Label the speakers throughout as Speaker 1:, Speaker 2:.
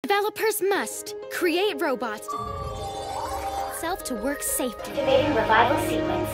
Speaker 1: Developers must create robots self to work safely.
Speaker 2: Activating revival sequence.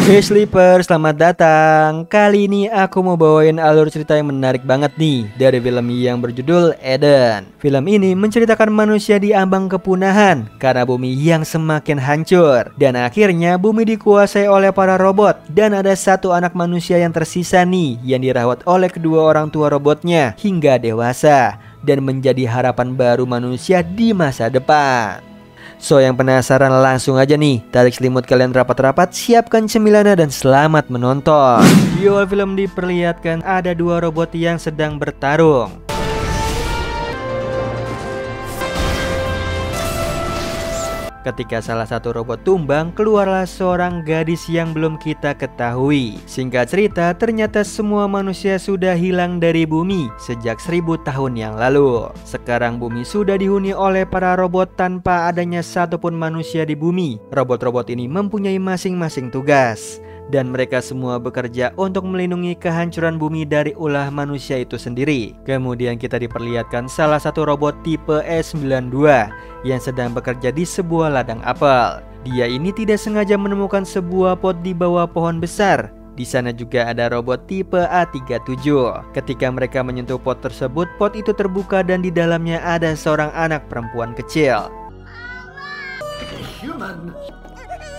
Speaker 3: Hey Sleeper, selamat datang. Kali ini aku mau bawain alur cerita yang menarik banget nih dari film yang berjudul Eden. Film ini menceritakan manusia di ambang kepunahan karena bumi yang semakin hancur. Dan akhirnya bumi dikuasai oleh para robot. Dan ada satu anak manusia yang tersisa nih yang dirawat oleh kedua orang tua robotnya hingga dewasa dan menjadi harapan baru manusia di masa depan. So yang penasaran langsung aja nih, tarik selimut kalian rapat-rapat, siapkan cemilannya dan selamat menonton. Di awal film diperlihatkan ada dua robot yang sedang bertarung. Ketika salah satu robot tumbang, keluarlah seorang gadis yang belum kita ketahui. Singkat cerita, ternyata semua manusia sudah hilang dari bumi sejak 1000 tahun yang lalu. Sekarang bumi sudah dihuni oleh para robot tanpa adanya satupun manusia di bumi. Robot-robot ini mempunyai masing-masing tugas. Dan mereka semua bekerja untuk melindungi kehancuran bumi dari ulah manusia itu sendiri. Kemudian kita diperlihatkan salah satu robot tipe S92 yang sedang bekerja di sebuah ladang apel. Dia ini tidak sengaja menemukan sebuah pot di bawah pohon besar. Di sana juga ada robot tipe A37. Ketika mereka menyentuh pot tersebut, pot itu terbuka dan di dalamnya ada seorang anak perempuan kecil.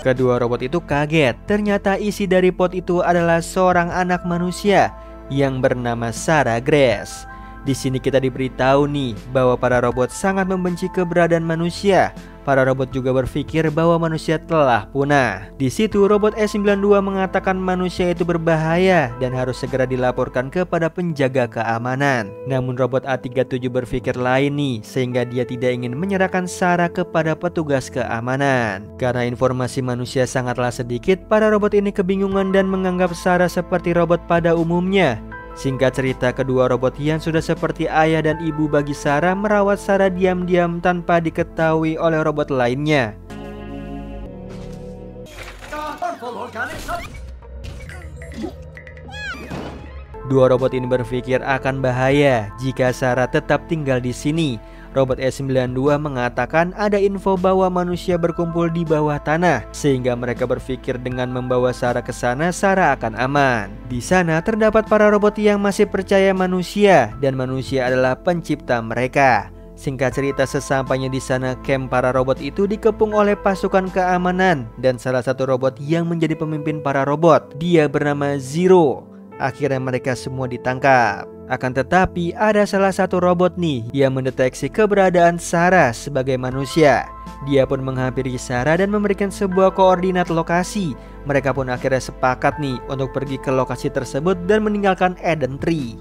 Speaker 3: Kedua robot itu kaget, ternyata isi dari pot itu adalah seorang anak manusia yang bernama Sarah Grace. Di sini kita diberitahu nih bahwa para robot sangat membenci keberadaan manusia. Para robot juga berpikir bahwa manusia telah punah. Di situ robot S92 mengatakan manusia itu berbahaya dan harus segera dilaporkan kepada penjaga keamanan. Namun robot A37 berpikir lain nih, sehingga dia tidak ingin menyerahkan Sarah kepada petugas keamanan. Karena informasi manusia sangatlah sedikit, para robot ini kebingungan dan menganggap Sarah seperti robot pada umumnya. Singkat cerita, kedua robot yang sudah seperti ayah dan ibu bagi Sarah merawat Sarah diam-diam tanpa diketahui oleh robot lainnya. Dua robot ini berpikir akan bahaya jika Sarah tetap tinggal di sini. Robot S92 mengatakan ada info bahwa manusia berkumpul di bawah tanah, sehingga mereka berpikir dengan membawa Sarah ke sana, Sarah akan aman. Di sana terdapat para robot yang masih percaya manusia dan manusia adalah pencipta mereka. Singkat cerita, sesampainya di sana, camp para robot itu dikepung oleh pasukan keamanan dan salah satu robot yang menjadi pemimpin para robot, dia bernama Zero. Akhirnya mereka semua ditangkap. Akan tetapi ada salah satu robot nih yang mendeteksi keberadaan Sarah sebagai manusia. Dia pun menghampiri Sarah dan memberikan sebuah koordinat lokasi. Mereka pun akhirnya sepakat nih untuk pergi ke lokasi tersebut dan meninggalkan Eden Tree.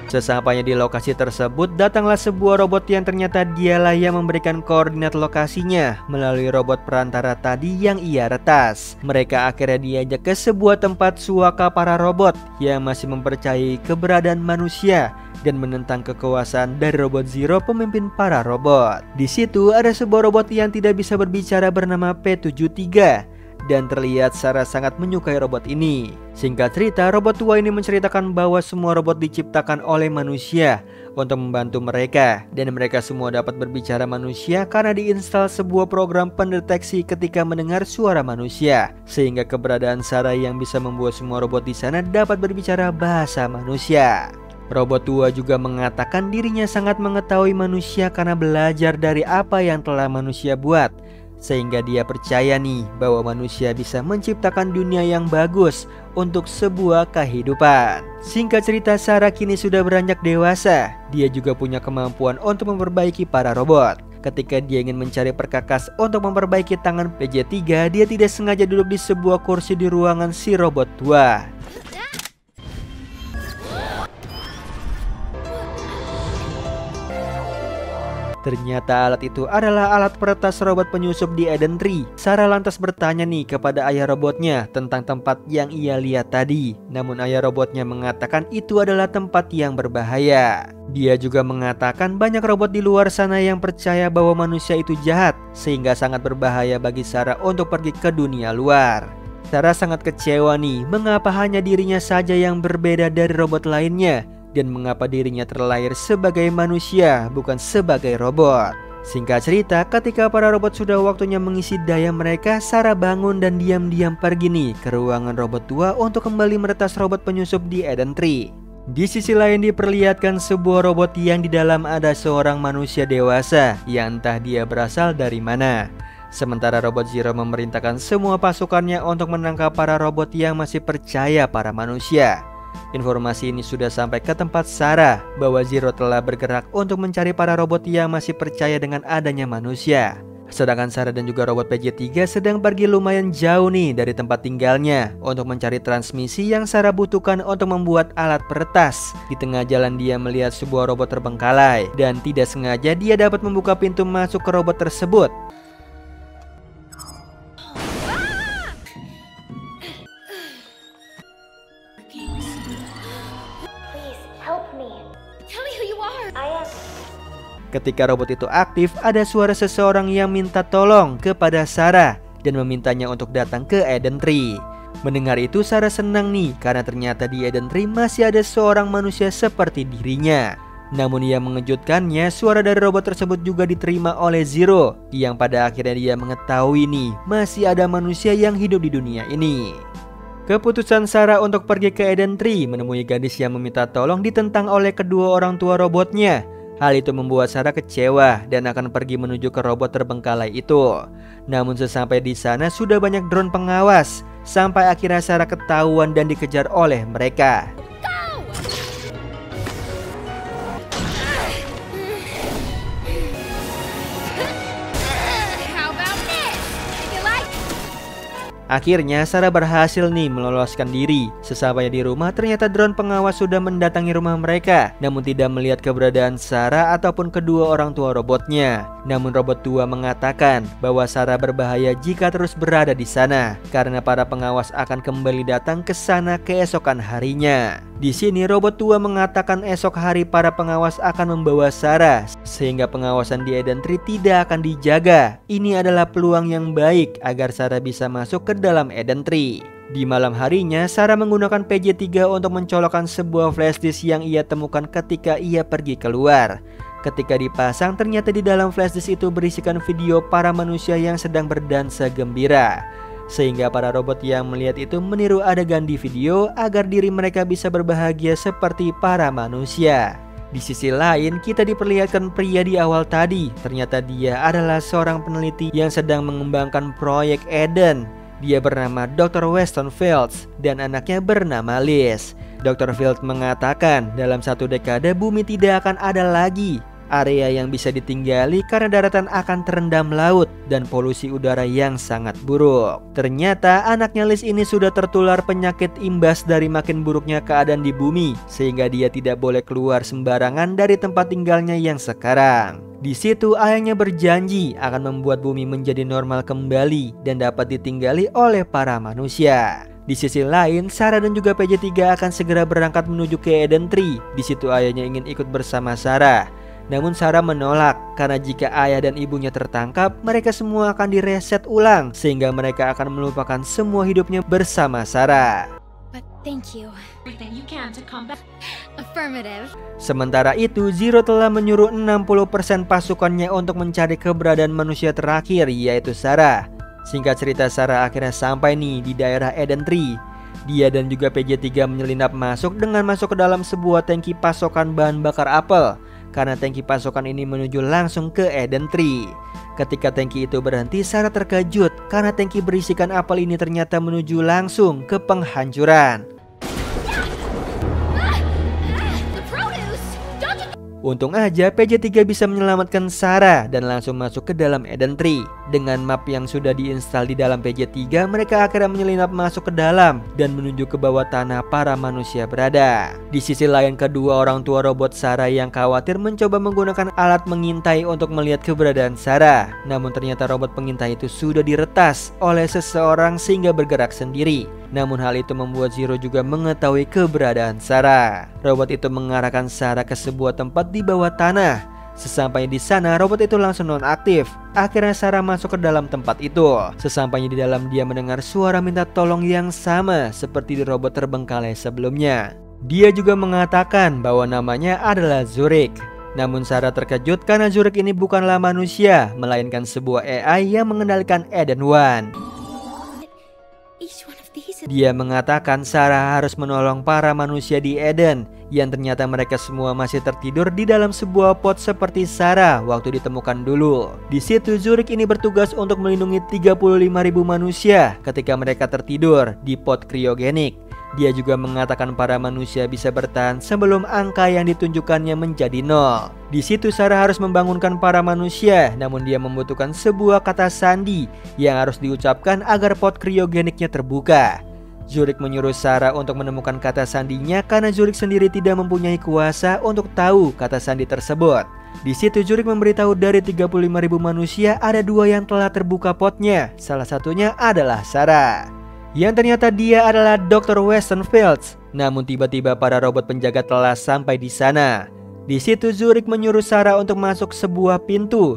Speaker 3: Sesampainya di lokasi tersebut, datanglah sebuah robot yang ternyata dialah yang memberikan koordinat lokasinya melalui robot perantara tadi yang ia retas. Mereka akhirnya diajak ke sebuah tempat suaka para robot yang masih mempercayai keberadaan manusia dan menentang kekuasaan dari robot Zero, pemimpin para robot. Di situ ada sebuah robot yang tidak bisa berbicara bernama P73. Dan terlihat Sarah sangat menyukai robot ini. Singkat cerita, robot tua ini menceritakan bahwa semua robot diciptakan oleh manusia untuk membantu mereka. Dan mereka semua dapat berbicara manusia karena diinstal sebuah program pendeteksi ketika mendengar suara manusia. Sehingga keberadaan Sarah yang bisa membuat semua robot di sana dapat berbicara bahasa manusia. Robot tua juga mengatakan dirinya sangat mengetahui manusia karena belajar dari apa yang telah manusia buat. Sehingga dia percaya nih bahwa manusia bisa menciptakan dunia yang bagus untuk sebuah kehidupan. Singkat cerita, Sarah kini sudah beranjak dewasa. Dia juga punya kemampuan untuk memperbaiki para robot. Ketika dia ingin mencari perkakas untuk memperbaiki tangan PJ3, dia tidak sengaja duduk di sebuah kursi di ruangan si robot tua. Ternyata alat itu adalah alat peretas robot penyusup di Eden Tree. Sarah lantas bertanya nih kepada ayah robotnya tentang tempat yang ia lihat tadi. Namun ayah robotnya mengatakan itu adalah tempat yang berbahaya. Dia juga mengatakan banyak robot di luar sana yang percaya bahwa manusia itu jahat, sehingga sangat berbahaya bagi Sarah untuk pergi ke dunia luar. Sarah sangat kecewa nih, mengapa hanya dirinya saja yang berbeda dari robot lainnya, dan mengapa dirinya terlahir sebagai manusia bukan sebagai robot. Singkat cerita, ketika para robot sudah waktunya mengisi daya mereka, Sarah bangun dan diam-diam pergi nih ke ruangan robot tua untuk kembali meretas robot penyusup di Eden Tree. Di sisi lain diperlihatkan sebuah robot yang di dalam ada seorang manusia dewasa yang entah dia berasal dari mana. Sementara robot Zero memerintahkan semua pasukannya untuk menangkap para robot yang masih percaya para manusia. Informasi ini sudah sampai ke tempat Sarah bahwa Zero telah bergerak untuk mencari para robot yang masih percaya dengan adanya manusia. Sedangkan Sarah dan juga robot PJ3 sedang pergi lumayan jauh nih dari tempat tinggalnya untuk mencari transmisi yang Sarah butuhkan untuk membuat alat peretas. Di tengah jalan dia melihat sebuah robot terbengkalai dan tidak sengaja dia dapat membuka pintu masuk ke robot tersebut. Ketika robot itu aktif, ada suara seseorang yang minta tolong kepada Sarah dan memintanya untuk datang ke Eden Tree. Mendengar itu Sarah senang nih karena ternyata di Eden Tree masih ada seorang manusia seperti dirinya. Namun yang mengejutkannya, suara dari robot tersebut juga diterima oleh Zero, yang pada akhirnya dia mengetahui nih masih ada manusia yang hidup di dunia ini. Keputusan Sarah untuk pergi ke Eden Tree menemui gadis yang meminta tolong ditentang oleh kedua orang tua robotnya. Hal itu membuat Sarah kecewa dan akan pergi menuju ke robot terbengkalai itu. Namun sesampai di sana sudah banyak drone pengawas, sampai akhirnya Sarah ketahuan dan dikejar oleh mereka. Akhirnya Sarah berhasil nih meloloskan diri. Sesampainya di rumah, ternyata drone pengawas sudah mendatangi rumah mereka, namun tidak melihat keberadaan Sarah ataupun kedua orang tua robotnya. Namun robot tua mengatakan bahwa Sarah berbahaya jika terus berada di sana, karena para pengawas akan kembali datang ke sana keesokan harinya. Di sini robot tua mengatakan esok hari para pengawas akan membawa Sarah, sehingga pengawasan di Eden Tree tidak akan dijaga. Ini adalah peluang yang baik agar Sarah bisa masuk ke dalam Eden Tree. Di malam harinya, Sarah menggunakan PJ3 untuk mencolokkan sebuah flash disk yang ia temukan ketika ia pergi keluar. Ketika dipasang, ternyata di dalam flash disk itu berisikan video para manusia yang sedang berdansa gembira. Sehingga para robot yang melihat itu meniru adegan di video agar diri mereka bisa berbahagia seperti para manusia. Di sisi lain, kita diperlihatkan pria di awal tadi. Ternyata dia adalah seorang peneliti yang sedang mengembangkan proyek Eden. Dia bernama Dr. Weston Fields dan anaknya bernama Liz. Dr. Fields mengatakan dalam 1 dekade bumi tidak akan ada lagi area yang bisa ditinggali karena daratan akan terendam laut dan polusi udara yang sangat buruk. Ternyata anaknya Liz ini sudah tertular penyakit imbas dari makin buruknya keadaan di bumi, sehingga dia tidak boleh keluar sembarangan dari tempat tinggalnya yang sekarang. Di situ ayahnya berjanji akan membuat bumi menjadi normal kembali dan dapat ditinggali oleh para manusia. Di sisi lain, Sarah dan juga PJ3 akan segera berangkat menuju ke Eden Tree. Di situ ayahnya ingin ikut bersama Sarah. Namun Sarah menolak karena jika ayah dan ibunya tertangkap, mereka semua akan direset ulang sehingga mereka akan melupakan semua hidupnya bersama Sarah.
Speaker 1: But thank you. Affirmative.
Speaker 3: Sementara itu, Zero telah menyuruh 60% pasukannya untuk mencari keberadaan manusia terakhir, yaitu Sarah. Singkat cerita, Sarah akhirnya sampai nih di daerah Eden Tree. Dia dan juga PJ3 menyelinap masuk dengan masuk ke dalam sebuah tangki pasokan bahan bakar apel, karena tangki pasokan ini menuju langsung ke Eden Tree. Ketika tangki itu berhenti, Sarah terkejut karena tangki berisikan apel ini ternyata menuju langsung ke penghancuran. Untung aja PJ3 bisa menyelamatkan Sarah dan langsung masuk ke dalam Eden Tree. Dengan map yang sudah diinstal di dalam PJ3, mereka akhirnya menyelinap masuk ke dalam dan menuju ke bawah tanah para manusia berada. Di sisi lain, kedua orang tua robot Sarah yang khawatir mencoba menggunakan alat mengintai untuk melihat keberadaan Sarah. Namun ternyata robot pengintai itu sudah diretas oleh seseorang sehingga bergerak sendiri. Namun hal itu membuat Zero juga mengetahui keberadaan Sarah. Robot itu mengarahkan Sarah ke sebuah tempat di bawah tanah. Sesampainya di sana, robot itu langsung nonaktif. Akhirnya Sarah masuk ke dalam tempat itu. Sesampainya di dalam, dia mendengar suara minta tolong yang sama seperti di robot terbengkalai sebelumnya. Dia juga mengatakan bahwa namanya adalah Zurich. Namun Sarah terkejut karena Zurich ini bukanlah manusia, melainkan sebuah AI yang mengendalikan Eden One. Dia mengatakan Sarah harus menolong para manusia di Eden, yang ternyata mereka semua masih tertidur di dalam sebuah pot seperti Sarah waktu ditemukan dulu. Di situ Zurich ini bertugas untuk melindungi 35.000 manusia ketika mereka tertidur di pot kriogenik. Dia juga mengatakan para manusia bisa bertahan sebelum angka yang ditunjukkannya menjadi 0. Di situ Sarah harus membangunkan para manusia, namun dia membutuhkan sebuah kata sandi yang harus diucapkan agar pot kriogeniknya terbuka. Zurich menyuruh Sarah untuk menemukan kata sandinya karena Zurich sendiri tidak mempunyai kuasa untuk tahu kata sandi tersebut. Di situ Zurich memberitahu dari 35.000 manusia ada 2 yang telah terbuka potnya. Salah satunya adalah Sarah, yang ternyata dia adalah Dr. Weston Fields. Namun tiba-tiba para robot penjaga telah sampai di sana. Di situ Zurich menyuruh Sarah untuk masuk sebuah pintu.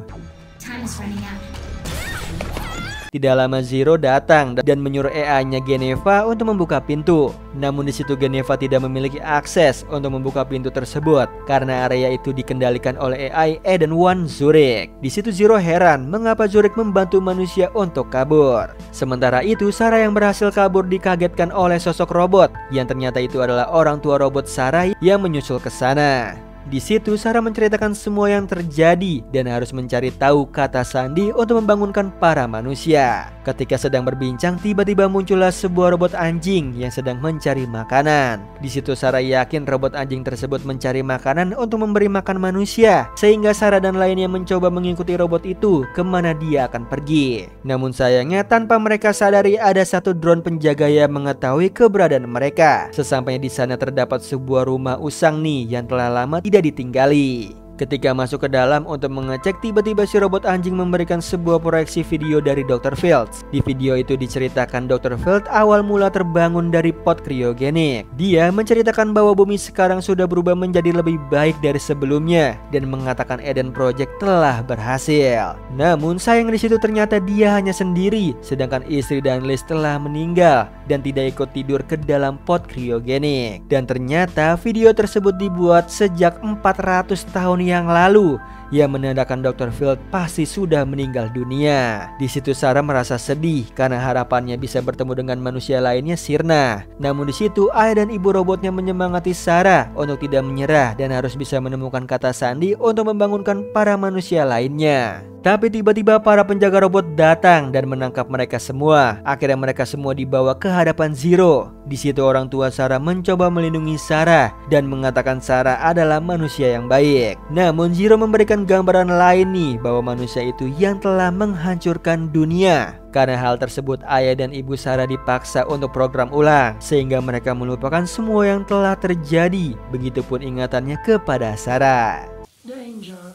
Speaker 3: Tidak lama Zero datang dan menyuruh AI-nya Geneva untuk membuka pintu. Namun di situ Geneva tidak memiliki akses untuk membuka pintu tersebut karena area itu dikendalikan oleh AI Eden One Zurich. Di situ Zero heran mengapa Zurich membantu manusia untuk kabur. Sementara itu Sarah yang berhasil kabur dikagetkan oleh sosok robot yang ternyata itu adalah orang tua robot Sarah yang menyusul ke sana. Di situ Sarah menceritakan semua yang terjadi dan harus mencari tahu kata sandi untuk membangunkan para manusia. Ketika sedang berbincang, tiba-tiba muncullah sebuah robot anjing yang sedang mencari makanan. Di situ Sarah yakin robot anjing tersebut mencari makanan untuk memberi makan manusia, sehingga Sarah dan lainnya mencoba mengikuti robot itu kemana dia akan pergi. Namun sayangnya tanpa mereka sadari ada satu drone penjaga yang mengetahui keberadaan mereka. Sesampainya di sana terdapat sebuah rumah usang nih yang telah lama tidak ditinggali. Ketika masuk ke dalam untuk mengecek, tiba-tiba si robot anjing memberikan sebuah proyeksi video dari Dr. Fields. Di video itu diceritakan Dr. Fields awal mula terbangun dari pot kriogenik. Dia menceritakan bahwa bumi sekarang sudah berubah menjadi lebih baik dari sebelumnya dan mengatakan Eden Project telah berhasil. Namun sayang di situ ternyata dia hanya sendiri, sedangkan istri dan Liz telah meninggal dan tidak ikut tidur ke dalam pot kriogenik. Dan ternyata video tersebut dibuat sejak 400 tahun yang lalu, yang menandakan Dr. Fields pasti sudah meninggal dunia. Di situ Sarah merasa sedih karena harapannya bisa bertemu dengan manusia lainnya sirna. Namun di situ ayah dan ibu robotnya menyemangati Sarah untuk tidak menyerah dan harus bisa menemukan kata sandi untuk membangunkan para manusia lainnya. Tapi tiba-tiba para penjaga robot datang dan menangkap mereka semua. Akhirnya mereka semua dibawa ke hadapan Zero. Di situ orang tua Sarah mencoba melindungi Sarah dan mengatakan Sarah adalah manusia yang baik. Namun Zero memberikan gambaran lain nih bahwa manusia itu yang telah menghancurkan dunia. Karena hal tersebut ayah dan ibu Sarah dipaksa untuk program ulang, sehingga mereka melupakan semua yang telah terjadi. Begitupun ingatannya kepada Sarah.
Speaker 2: Danger.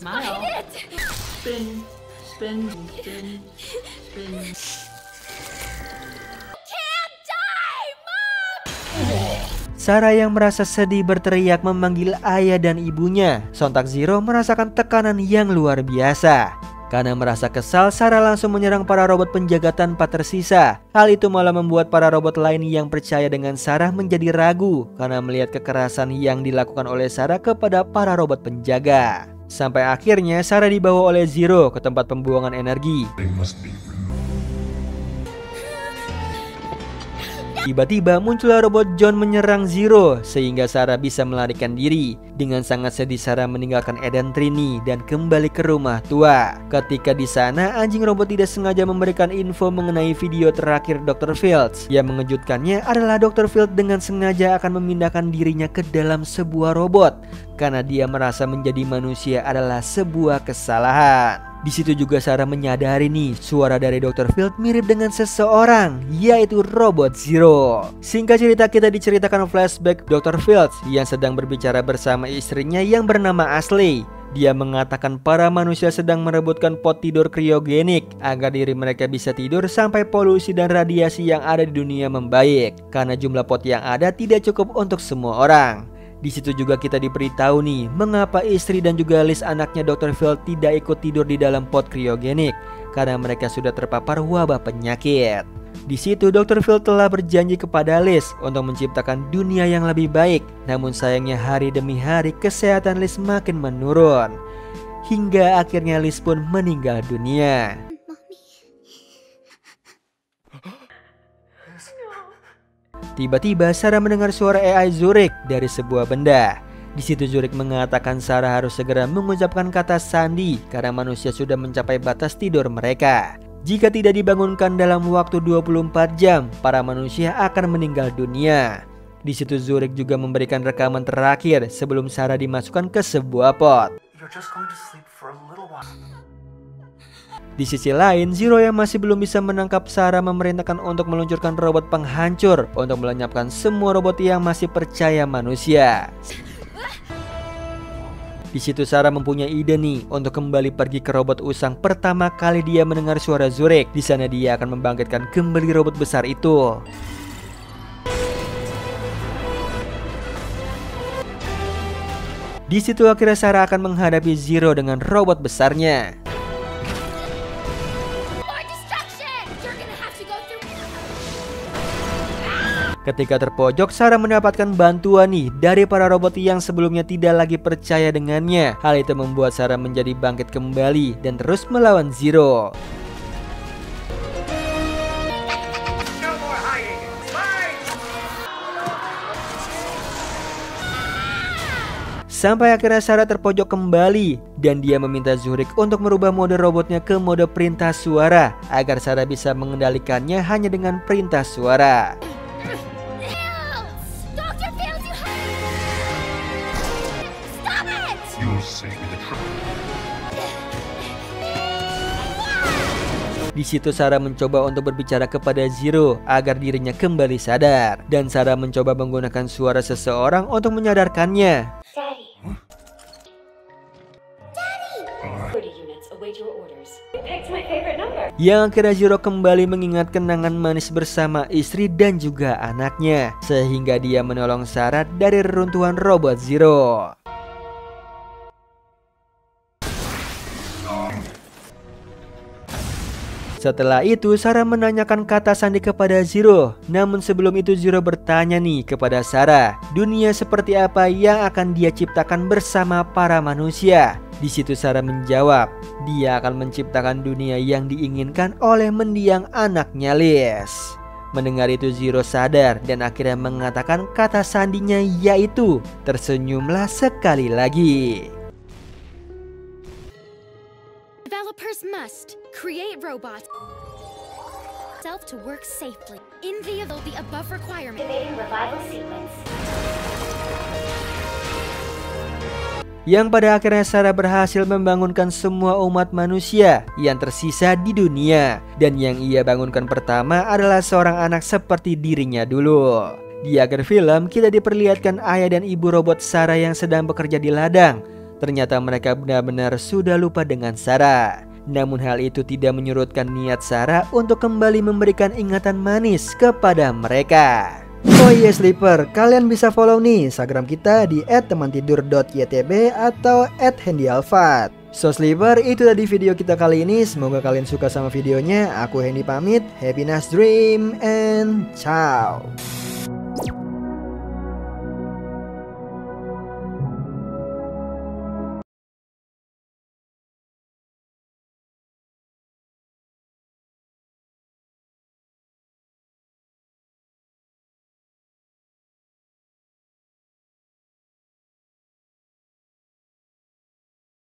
Speaker 2: Smile. Spin, spin, spin, spin.
Speaker 3: Sarah yang merasa sedih berteriak memanggil ayah dan ibunya. Sontak Zero merasakan tekanan yang luar biasa. Karena merasa kesal, Sarah langsung menyerang para robot penjaga tanpa tersisa. Hal itu malah membuat para robot lain yang percaya dengan Sarah menjadi ragu karena melihat kekerasan yang dilakukan oleh Sarah kepada para robot penjaga. Sampai akhirnya Sarah dibawa oleh Zero ke tempat pembuangan energi. Tiba-tiba muncullah robot John menyerang Zero sehingga Sarah bisa melarikan diri. Dengan sangat sedih Sarah meninggalkan Eden Trini dan kembali ke rumah tua. Ketika di sana anjing robot tidak sengaja memberikan info mengenai video terakhir Dr. Fields. Yang mengejutkannya adalah Dr. Fields dengan sengaja akan memindahkan dirinya ke dalam sebuah robot karena dia merasa menjadi manusia adalah sebuah kesalahan. Di situ juga Sarah menyadari nih, suara dari Dr. Fields mirip dengan seseorang, yaitu robot Zero. Singkat cerita kita diceritakan flashback Dr. Fields yang sedang berbicara bersama istrinya yang bernama Ashley. Dia mengatakan para manusia sedang merebutkan pot tidur kriogenik agar diri mereka bisa tidur sampai polusi dan radiasi yang ada di dunia membaik. Karena jumlah pot yang ada tidak cukup untuk semua orang. Di situ juga kita diberitahu nih, mengapa istri dan juga Liz anaknya Dr. Fields tidak ikut tidur di dalam pot kriogenik karena mereka sudah terpapar wabah penyakit. Di situ Dr. Fields telah berjanji kepada Liz untuk menciptakan dunia yang lebih baik. Namun sayangnya hari demi hari kesehatan Liz makin menurun. Hingga akhirnya Liz pun meninggal dunia. Tiba-tiba Sarah mendengar suara AI Zurich dari sebuah benda. Di situ Zurich mengatakan Sarah harus segera mengucapkan kata sandi karena manusia sudah mencapai batas tidur mereka. Jika tidak dibangunkan dalam waktu 24 jam, para manusia akan meninggal dunia. Di situ Zurich juga memberikan rekaman terakhir sebelum Sarah dimasukkan ke sebuah pot. Di sisi lain, Zero yang masih belum bisa menangkap Sarah memerintahkan untuk meluncurkan robot penghancur untuk melenyapkan semua robot yang masih percaya manusia. Di situ Sarah mempunyai ide nih untuk kembali pergi ke robot usang pertama kali dia mendengar suara Zurich. Di sana dia akan membangkitkan kembali robot besar itu. Di situ akhirnya Sarah akan menghadapi Zero dengan robot besarnya. Ketika terpojok, Sarah mendapatkan bantuan nih dari para robot yang sebelumnya tidak lagi percaya dengannya. Hal itu membuat Sarah menjadi bangkit kembali dan terus melawan Zero. Sampai akhirnya Sarah terpojok kembali dan dia meminta Zurich untuk merubah mode robotnya ke mode perintah suara agar Sarah bisa mengendalikannya hanya dengan perintah suara. Di situ Sarah mencoba untuk berbicara kepada Zero agar dirinya kembali sadar, dan Sarah mencoba menggunakan suara seseorang untuk menyadarkannya.
Speaker 4: Daddy. Daddy. 30 units await your orders. You picked my favorite number.
Speaker 3: Yang akhirnya Zero kembali mengingat kenangan manis bersama istri dan juga anaknya, sehingga dia menolong Sarah dari reruntuhan robot Zero. Setelah itu Sarah menanyakan kata sandi kepada Zero. Namun sebelum itu Zero bertanya nih kepada Sarah, dunia seperti apa yang akan dia ciptakan bersama para manusia. Di situ Sarah menjawab, dia akan menciptakan dunia yang diinginkan oleh mendiang anaknya Liz. Mendengar itu Zero sadar dan akhirnya mengatakan kata sandinya, yaitu tersenyumlah sekali lagi.
Speaker 1: Developers must create robots self to work safely in the above requirement.
Speaker 4: Activating revival sequence.
Speaker 3: Yang pada akhirnya Sarah berhasil membangunkan semua umat manusia yang tersisa di dunia. Dan yang ia bangunkan pertama adalah seorang anak seperti dirinya dulu. Di akhir film kita diperlihatkan ayah dan ibu robot Sarah yang sedang bekerja di ladang. Ternyata mereka benar-benar sudah lupa dengan Sarah. Namun hal itu tidak menyurutkan niat Sarah untuk kembali memberikan ingatan manis kepada mereka. Oh iya Sleeper, kalian bisa follow nih Instagram kita di @temantidur.ytb atau @handyalfat. So Sleeper, itu tadi video kita kali ini. Semoga kalian suka sama videonya. Aku Hendy pamit. Happy nice dream and ciao.